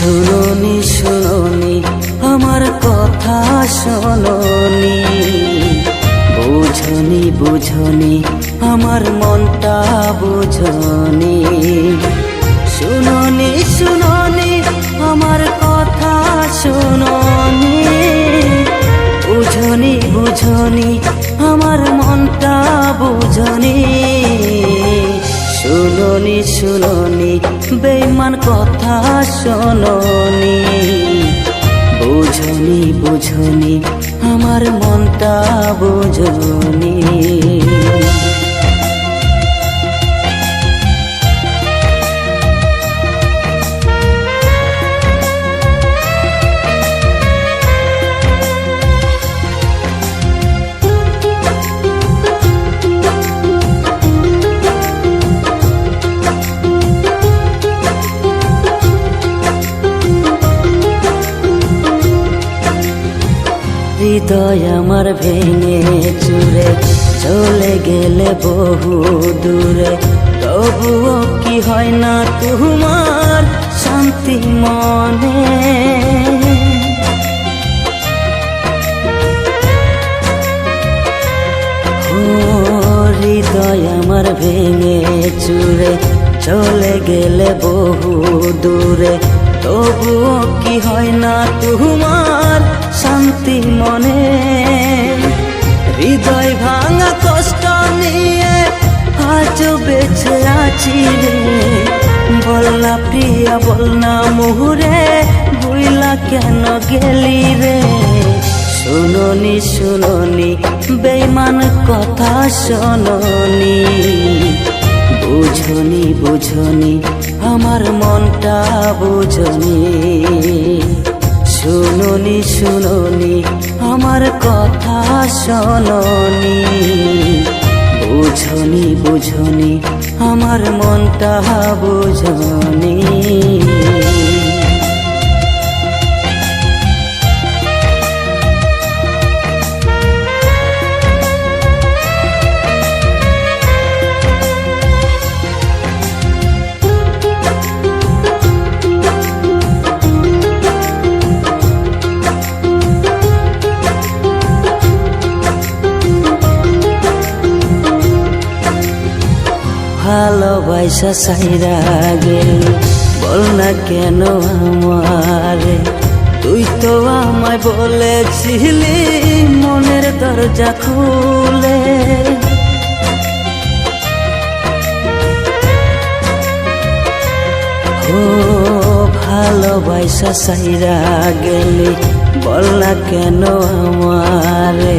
শুনোনি শুনোনি আমার কথা শোনোনি, বুঝনি বুঝনি আমার মনটা বুঝনি। শুনোনি শুনোনি আমার কথা শোনোনি, বুঝনি বুঝনি আমার মনটা বুঝনি। শুনোনি শুনোনি বেঈমান কথা শোনোনি, বুঝনি বুঝনি আমার মনটা বুঝনি। হৃদয় আমার ভেঙে চুরে চলে গেলে বহু দূরে, তবুও কি হয় না তোমার শান্তি মনে? হৃদয় আমার ভেঙে চুরে চলে গেলে বহু দূরে, তবুও কি হয় না তোমার শান্তি মনে? হৃদয় ভাঙা কষ্ট নিয়ে আজ বেঁচে আছি রে, বলনা প্রিয়া বলনা মুহুরে ভুইলা কেন গেলি রে? শুনোনি শুনোনি বেঈমান কথা শোনোনি, বুঝনি বুঝনি আমার মনটা বুঝনি। শুনোনি শুনোনি আমার কথা শোনোনি, বুঝনি বুঝনি আমার মনটা বুঝনি। ভালোবাসা সাইরা গেল বল না কেন আমারে, তুই তো আমায় বলেছিলি মনের দরজা খুলে। ও ভালোবাসা সাইরা গেলি বল না কেন আমারে,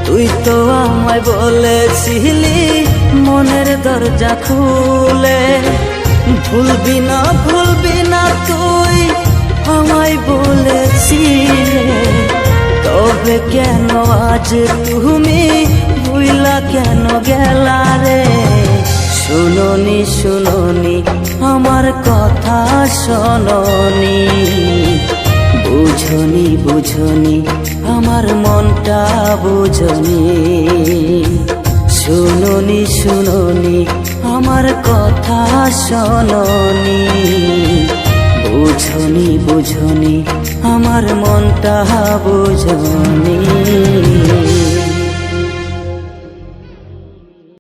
তুই তো আমায় বলেছিলি মনের দরজা খুলে। ভুলবি না তুই আমায় বলেছিলে, তবে কেন আজ তুমি ভুইলা কেন গেলা রে? শুনোনি শুনোনি আমার কথা শোনোনি, বুঝনি বুঝনি আমার মনটা বুঝনি। শুনোনি শুনোনি আমার কথা শোনোনি, বুঝনি বুঝনি আমার মনটা বুঝনি।